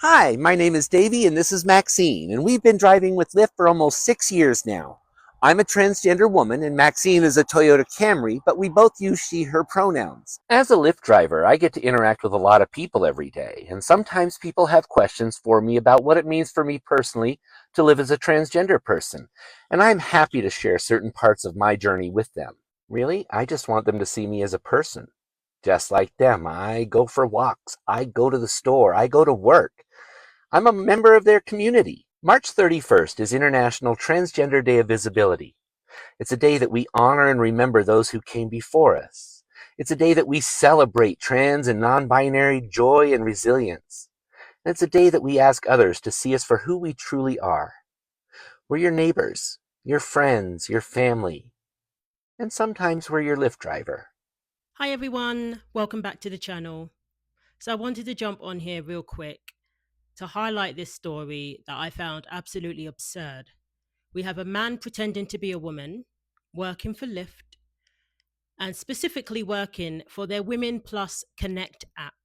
Hi, my name is Davey and this is Maxine, and we've been driving with Lyft for almost 6 years now. I'm a transgender woman and Maxine is a Toyota Camry, but we both use she, her pronouns. As a Lyft driver, I get to interact with a lot of people every day, and sometimes people have questions for me about what it means for me personally to live as a transgender person, and I'm happy to share certain parts of my journey with them. Really, I just want them to see me as a person. Just like them, I go for walks, I go to the store, I go to work. I'm a member of their community. March 31st is International Transgender Day of Visibility. It's a day that we honor and remember those who came before us. It's a day that we celebrate trans and non-binary joy and resilience. And it's a day that we ask others to see us for who we truly are. We're your neighbors, your friends, your family, and sometimes we're your Lyft driver. Hi everyone, welcome back to the channel. So I wanted to jump on here real quick to highlight this story that I found absolutely absurd. We have a man pretending to be a woman, working for Lyft, and specifically working for their Women Plus Connect app,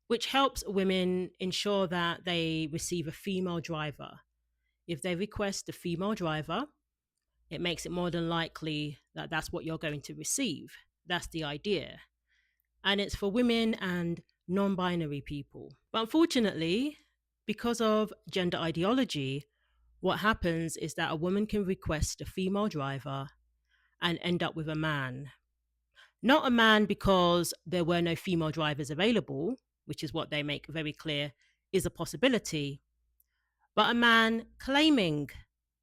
which helps women ensure that they receive a female driver. If they request a female driver, it makes it more than likely that that's what you're going to receive. That's the idea. And it's for women and non binary people. But unfortunately, because of gender ideology, what happens is that a woman can request a female driver and end up with a man. Not a man because there were no female drivers available, which is what they make very clear is a possibility, but a man claiming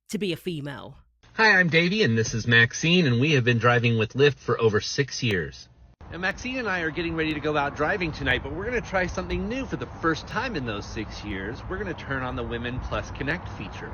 to be a female. Hi, I'm Davey, and this is Maxine, and we have been driving with Lyft for over 6 years. And Maxine and I are getting ready to go out driving tonight, but we're going to try something new for the first time in those 6 years. We're going to turn on the Women Plus Connect feature.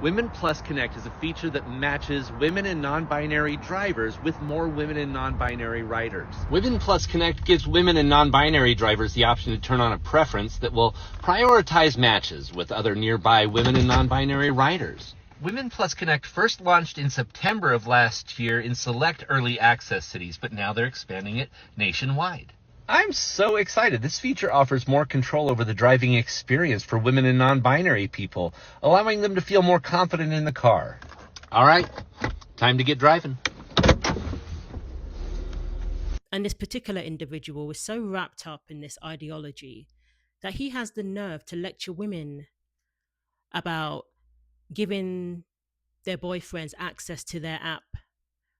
Women Plus Connect is a feature that matches women and non-binary drivers with more women and non-binary riders. Women Plus Connect gives women and non-binary drivers the option to turn on a preference that will prioritize matches with other nearby women and non-binary riders. Women Plus Connect first launched in September of last year in select early access cities, but now they're expanding it nationwide. I'm so excited. This feature offers more control over the driving experience for women and non-binary people, allowing them to feel more confident in the car. All right, time to get driving. And this particular individual was so wrapped up in this ideology that he has the nerve to lecture women about giving their boyfriends access to their app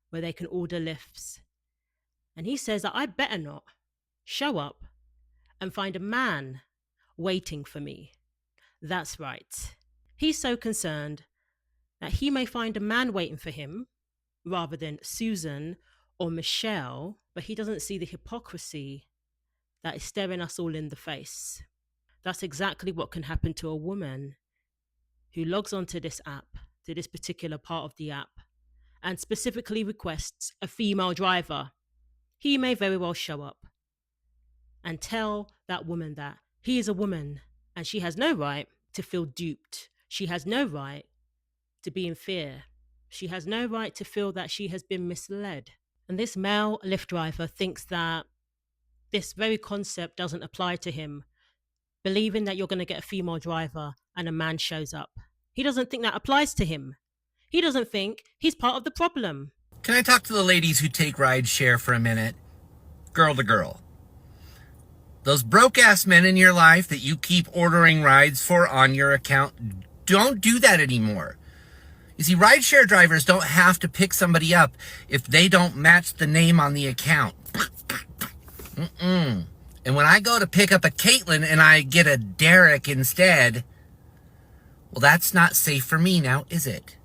where they can order lifts. And he says that I better not show up and find a man waiting for me. That's right. He's so concerned that he may find a man waiting for him rather than Susan or Michelle, but he doesn't see the hypocrisy that is staring us all in the face. That's exactly what can happen to a woman who logs onto this app, to this particular part of the app, and specifically requests a female driver. He may very well show up and tell that woman that he is a woman and she has no right to feel duped. She has no right to be in fear. She has no right to feel that she has been misled. And this male Lyft driver thinks that this very concept doesn't apply to him, believing that you're going to get a female driver and a man shows up. He doesn't think that applies to him. He doesn't think he's part of the problem. Can I talk to the ladies who take ride share for a minute? Girl to girl. Those broke-ass men in your life that you keep ordering rides for on your account, don't do that anymore. You see, rideshare drivers don't have to pick somebody up if they don't match the name on the account. And when I go to pick up a Caitlin and I get a Derek instead, well, that's not safe for me now, is it?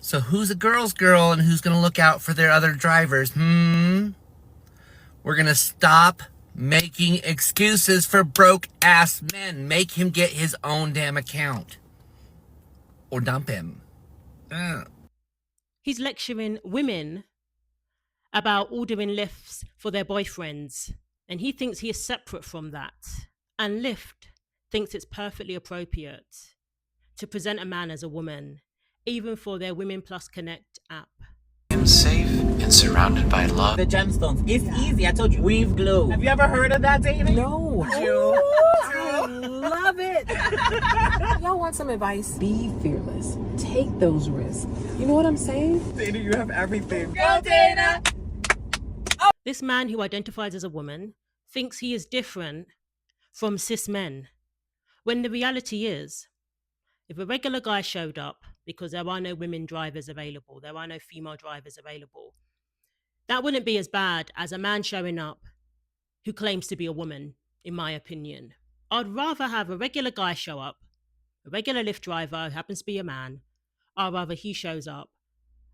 So who's a girl's girl and who's going to look out for their other drivers? We're going to stop making excuses for broke-ass men. Make him get his own damn account. Or dump him. He's lecturing women about ordering lifts for their boyfriends, and he thinks he is separate from that. And Lyft thinks it's perfectly appropriate to present a man as a woman, even for their Women Plus Connect app. Safe and surrounded by love. The gemstones. It's easy. I told you. Weave glue. Have you ever heard of that, David? No. Jew. I love it. Y'all want some advice? Be fearless. Take those risks. You know what I'm saying? Dana, you have everything. Go, Dana! This man who identifies as a woman thinks he is different from cis men, when the reality is, if a regular guy showed up, because there are no women drivers available, there are no female drivers available, that wouldn't be as bad as a man showing up who claims to be a woman, in my opinion. I'd rather have a regular guy show up, a regular Lyft driver who happens to be a man, I'd rather he shows up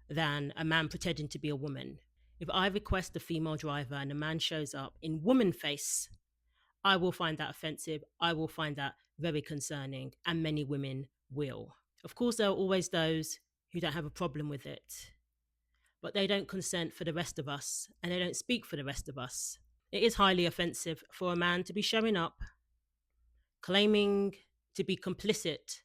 than a man pretending to be a woman. If I request a female driver and a man shows up in woman face, I will find that offensive. I will find that very concerning, and many women will. Of course, there are always those who don't have a problem with it, but they don't consent for the rest of us, and they don't speak for the rest of us. It is highly offensive for a man to be showing up, claiming to be complicit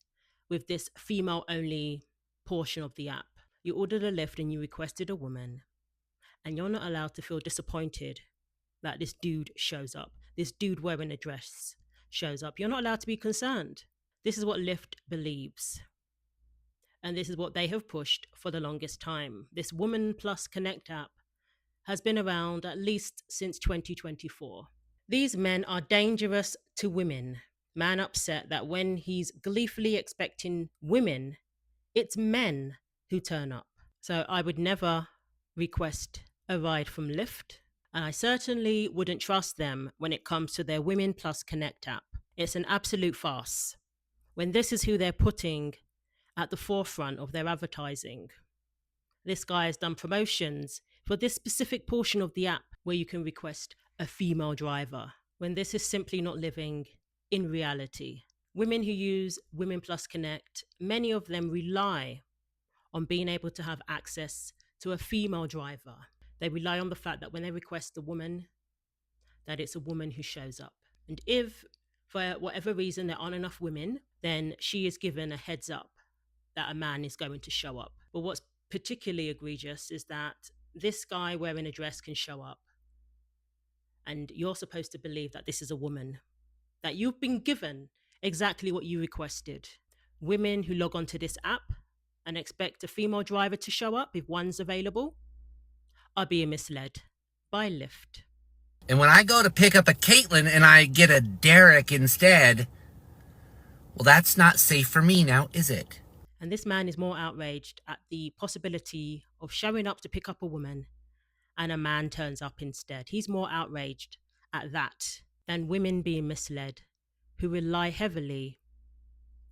with this female-only portion of the app. You ordered a Lyft and you requested a woman, and you're not allowed to feel disappointed that this dude shows up. This dude wearing a dress shows up. You're not allowed to be concerned. This is what Lyft believes. And this is what they have pushed for the longest time. This Woman Plus Connect app has been around at least since 2024. These men are dangerous to women. Man upset that when he's gleefully expecting women, it's men who turn up. So I would never request a ride from Lyft, and I certainly wouldn't trust them when it comes to their Women Plus Connect app. It's an absolute farce when this is who they're putting at the forefront of their advertising. This guy has done promotions for this specific portion of the app where you can request a female driver, when this is simply not living in reality. Women who use Women Plus Connect, many of them rely on being able to have access to a female driver. They rely on the fact that when they request a woman, that it's a woman who shows up. And if, for whatever reason, there aren't enough women, then she is given a heads up that a man is going to show up. But what's particularly egregious is that this guy wearing a dress can show up, and you're supposed to believe that this is a woman, that you've been given exactly what you requested. Women who log onto this app and expect a female driver to show up if one's available are being misled by Lyft. And when I go to pick up a Caitlin and I get a Derek instead, well, that's not safe for me now, is it? And this man is more outraged at the possibility of showing up to pick up a woman and a man turns up instead. He's more outraged at that than women being misled who rely heavily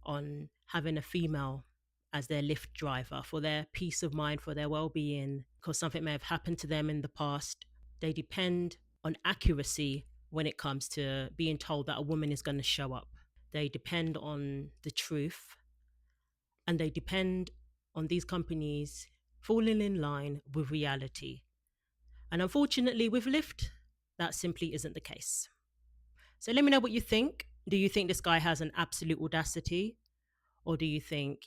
on having a female as their Lyft driver for their peace of mind, for their well-being, because something may have happened to them in the past. They depend on accuracy when it comes to being told that a woman is going to show up. They depend on the truth, and they depend on these companies falling in line with reality. And unfortunately, with Lyft, that simply isn't the case. So let me know what you think. Do you think this guy has an absolute audacity? Or do you think,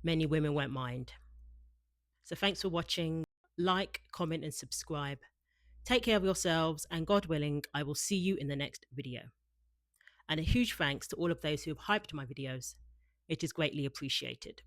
many women won't mind? So thanks for watching. Like, comment, and subscribe. Take care of yourselves, and God willing, I will see you in the next video. And a huge thanks to all of those who have hyped my videos. It is greatly appreciated.